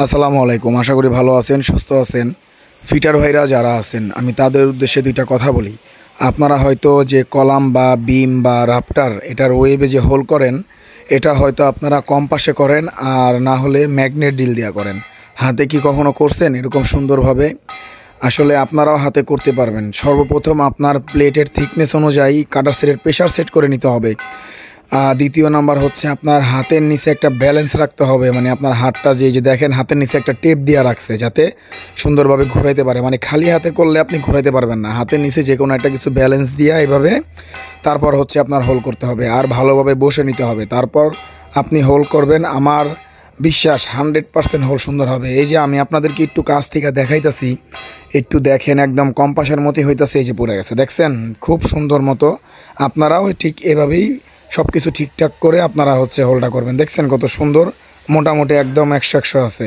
আসসালামু আলাইকুম। আশা করি ভালো আছেন, সুস্থ আছেন। ফিটার ভাইরা যারা আছেন, আমি তাদের উদ্দেশ্যে দুইটা কথা বলি। আপনারা হয়তো যে কলাম বা বিম বা রাফটার এটার ওয়েবে যে হোল করেন, এটা হয়তো আপনারা কম্পাসে করেন আর না হলে ম্যাগনেট ডিল দিয়া করেন। হাতে কি কখনো করছেন এরকম সুন্দরভাবে? আসলে আপনারাও হাতে করতে পারবেন। সর্বপ্রথম আপনার প্লেটের থিকনেস অনুযায়ী কাটার সেটের প্রেশার সেট করে নিতে হবে। দ্বিতীয় নাম্বার হচ্ছে আপনার হাতের নিচে একটা ব্যালেন্স রাখতে হবে, মানে আপনার হাতটা যে দেখেন হাতের নিচে একটা টেপ দেওয়া রাখছে যাতে সুন্দরভাবে ঘোরাইতে পারে। মানে খালি হাতে করলে আপনি ঘোরাইতে পারবেন না, হাতের নিচে যে কোনো একটা কিছু ব্যালেন্স দিয়ে এইভাবে তারপর হচ্ছে আপনার হোল করতে হবে আর ভালোভাবে বসে নিতে হবে। তারপর আপনি হোল করবেন, আমার বিশ্বাস 100% হোল সুন্দর হবে। এই যে আমি আপনাদেরকে একটু কাছ থেকে দেখাইতেছি, একটু দেখেন, একদম কম্পাসের মতোই হইতেছে। এই যে পড়ে গেছে, দেখছেন খুব সুন্দর মতো। আপনারাও ঠিক এভাবেই সব কিছু ঠিকঠাক করে আপনারা হচ্ছে হোলটা করবেন। দেখছেন কত সুন্দর, মোটামুটি একদম 100 আছে।